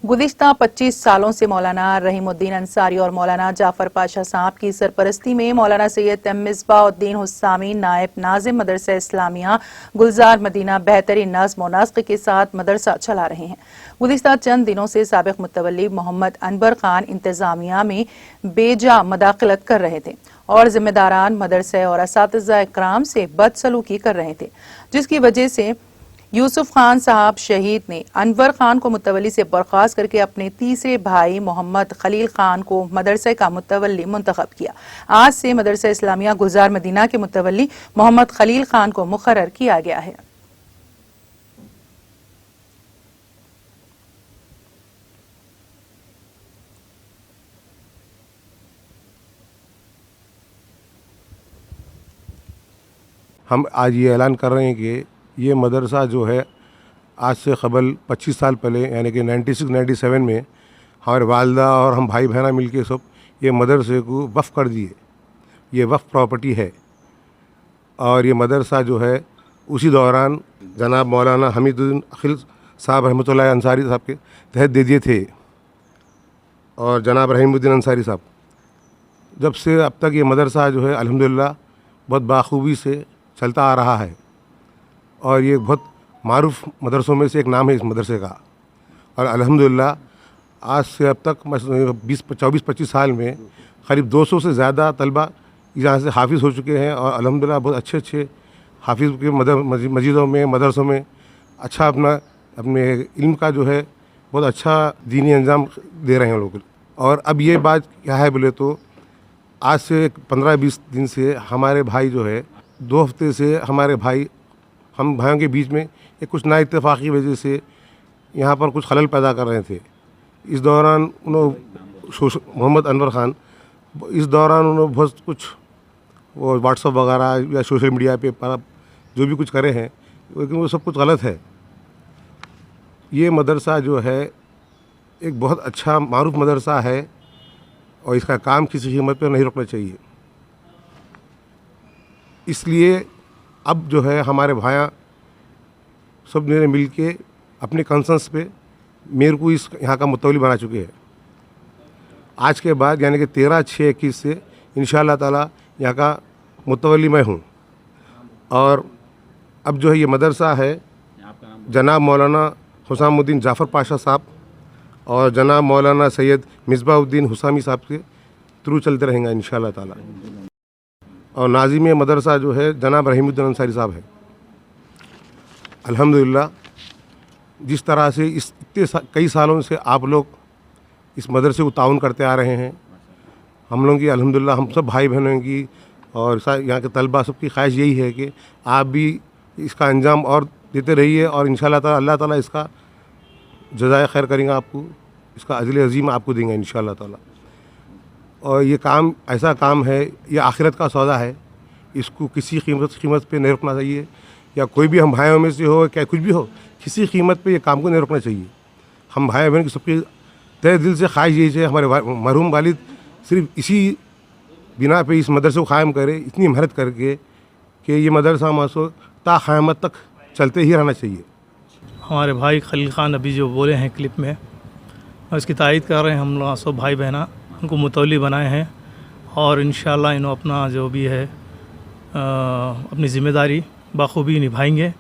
गुज़िश्ता 25 सालों से मौलाना रहीमुद्दीन अंसारी और मौलाना जाफर पाशा साहब की सरपरस्ती में मौलाना सैयद मिसबाउद्दीन हुस्सामी नायब नाज़िम मदरसा इस्लामिया गुलजार मदीना बेहतरीन नज़्म व नस्क़ के साथ मदरसा चला रहे हैं। गुज़िश्ता चंद दिनों से साबिक़ मुतवल्ली मोहम्मद अनवर खान इंतज़ामिया में बेजा मदाखलत कर रहे थे और जिम्मेदारान मदरसे और असातिज़ा इकराम से बदसलूकी कर रहे थे, जिसकी वजह से यूसुफ खान साहब शहीद ने अनवर खान को मुतवल्ली से बर्खास्त करके अपने तीसरे भाई मोहम्मद खलील खान को मदरसे का मुतवल्ली मुंतखब किया। आज से मदरसा इस्लामिया गुलजार मदीना के मुतवल्ली मोहम्मद खलील खान को मुकर्रर किया गया है। हम आज ये ऐलान कर रहे हैं कि ये मदरसा जो है आज से क़बल 25 साल पहले यानी कि 96-97 में हमारे वालदा और हम भाई बहना मिल के सब ये मदरसे को वफ़ कर दिए। ये वफ़ प्रॉपर्टी है और ये मदरसा जो है उसी दौरान जनाब मौलाना हमीदुद्दीन अखिल साहब रहमतुल्लाह अंसारी साहब के तहत दे दिए थे और जनाब रहीमुद्दीन अंसारी साहब। जब से अब तक ये मदरसा जो है अल्हम्दुलिल्लाह बहुत बाखूबी से चलता आ रहा है और ये बहुत मारूफ मदरसों में से एक नाम है इस मदरसे का। और अल्हम्दुलिल्लाह आज से अब तक 24-25 साल में करीब 200 से ज़्यादा तलबा यहाँ से हाफिज़ हो चुके हैं और अल्हम्दुलिल्लाह बहुत अच्छे हाफिज़ के मस्जिदों में मदरसों में अच्छा अपने इल्म का जो है बहुत अच्छा दीनी अंजाम दे रहे हैं लोग। और अब ये बात क्या है बोले तो आज से 15-20 दिन से हमारे भाई जो है 2 हफ्ते से हमारे भाई हम भाइयों के बीच में एक कुछ नाइत्तेफाक़ी वजह से यहाँ पर कुछ खलल पैदा कर रहे थे। इस दौरान उन्होंने मोहम्मद अनवर ख़ान इस दौरान उन्होंने बहुत कुछ वो व्हाट्सअप वगैरह या सोशल मीडिया पे पर जो भी कुछ करे हैं लेकिन वो सब कुछ गलत है। ये मदरसा जो है एक बहुत अच्छा मारूफ मदरसा है और इसका काम किसी कीमत पर नहीं रुकना चाहिए। इसलिए अब जो है हमारे भाइयाँ सब ने मिल के अपने कंसर्न्स पे मेरे को इस यहाँ का मुतवल्ली बना चुके हैं। आज के बाद यानी कि 13/6/21 से इंशाअल्लाह ताला यहाँ का मुतवल्ली मैं हूँ। और अब जो है ये मदरसा है जनाब मौलाना हुसामुद्दीन जाफ़र पाशा साहब और जनाब मौलाना सैयद मिसबाउद्दीन हुसामी साहब के थ्रू चलते रहेंगे इंशाअल्लाह ताला। और नाज़िम मदरसा जो है जनाब रहीमुद्दीन अंसारी साहब है। अल्हम्दुलिल्लाह जिस तरह से कई सालों से आप लोग इस मदरसे को ताउन करते आ रहे हैं, हम लोगों की अल्हम्दुलिल्लाह हम सब भाई बहनों की और यहाँ के तलबा सबकी ख्वाहिश यही है कि आप भी इसका अंजाम और देते रहिए और इंशाअल्लाह ताला अल्लाह ताला इसका जज़ाए खैर करेंगे, आपको इसका अजर अज़ीम आपको देंगे इंशाअल्लाह ताला। और ये काम ऐसा काम है, ये आखिरत का सौदा है, इसको किसी कीमत पे नहीं रुकना चाहिए। या कोई भी हम भाइयों में से हो क्या कुछ भी हो, किसी कीमत पे ये काम को नहीं रुकना चाहिए। हम भाई बहन की सबकी तहे दिल से ख्वाहिश यही है हमारे मरहूम वालिद सिर्फ इसी बिना पे इस मदरसे को क़ायम करे, इतनी मेहनत करके कि ये मदरसा मासो ता क़यामत तक चलते ही रहना चाहिए। हमारे भाई खलील ख़ान अभी जो बोले हैं क्लिप में और इसकी तायद कर रहे हैं, हम लोग सब भाई बहना उनको मुतवल्ली बनाए हैं और इंशाअल्लाह इन्हों अपना जो भी है अपनी ज़िम्मेदारी बाखूबी निभाएंगे।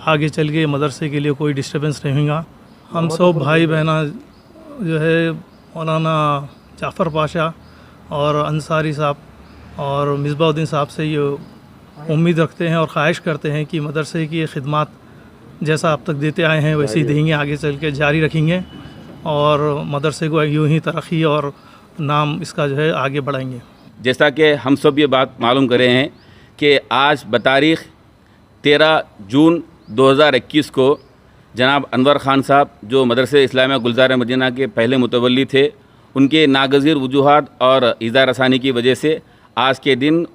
आगे चल के मदरसे के लिए कोई डिस्टर्बेंस नहीं होगा। हम सब भाई बहना जो है मौलाना जाफ़र पाशा और अंसारी साहब और मिसबाउद्दीन साहब से ये उम्मीद रखते हैं और ख्वाहिश करते हैं कि मदरसे की खिदमत जैसा अब तक देते आए हैं वैसे ही देंगे, आगे चल के जारी रखेंगे और मदरसे को यूँ ही तरक्की और नाम इसका जो है आगे बढ़ाएंगे। जैसा कि हम सब ये बात मालूम करे हैं कि आज बतारीख़ 13 जून 2021 को जनाब अनवर ख़ान साहब जो मदरसे इस्लामिया गुलजार मदीना के पहले मुतवल्ली थे, उनके नागज़ीर वजूहात और इज़ा रसानी की वजह से आज के दिन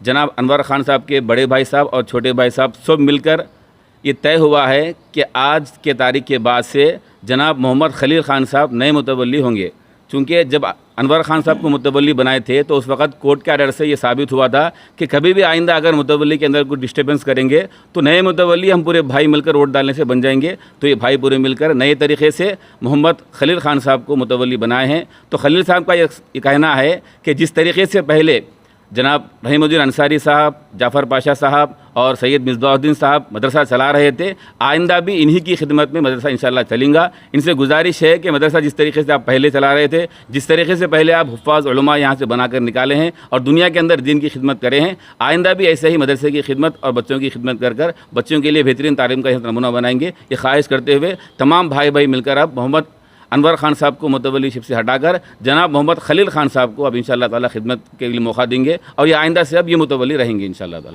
जनाब अनवर ख़ान साहब के बड़े भाई साहब और छोटे भाई साहब सब मिलकर ये तय हुआ है कि आज के तारीख़ के बाद से जनाब मोहम्मद खलील ख़ान साहब नए मुतवल्ली होंगे। चूँकि जब अनवर खान साहब को मुतवल्ली बनाए थे तो उस वक्त कोर्ट के आर्डर से ये साबित हुआ था कि कभी भी आइंदा अगर मुतवल्ली के अंदर कुछ डिस्टर्बेंस करेंगे तो नए मुतवल्ली हम पूरे भाई मिलकर वोट डालने से बन जाएंगे। तो ये भाई पूरे मिलकर नए तरीके से मोहम्मद खलील खान साहब को मुतवल्ली बनाए हैं। तो खलील साहब का ये कहना है कि जिस तरीके से पहले जनाब रहीमुद्दीन अंसारी साहब, जाफ़र पाशा साहब और सैयद मिसबाहुद्दीन साहब मदरसा चला रहे थे, आइंदा भी इन्हीं की खिदमत में मदरसा इंशाअल्लाह चलेगा। इनसे गुजारिश है कि मदरसा जिस तरीके से आप पहले चला रहे थे, जिस तरीके से पहले आप हुफ़ाज़ उलमा यहाँ से बनाकर निकाले हैं और दुनिया के अंदर दीन की खिदमत करे हैं, आइंदा भी ऐसे ही मदरसे की खिदमत और बच्चों की खिदमत कर कर बच्चों के लिए बेहतरीन तालीम का नमूना बनाएंगे। ये ख्वाहिश करते हुए तमाम भाई भाई मिलकर अब मोहम्मद अनवर खान साहब को मुतवल्लीशिप से हटाकर जनाब मोहम्मद खलील खान साहब को अब इंशाअल्लाह ताला खिदमत के लिए मौका देंगे और ये आइंदा से अब ये मुतवल्ली रहेंगे इंशाअल्लाह ताला।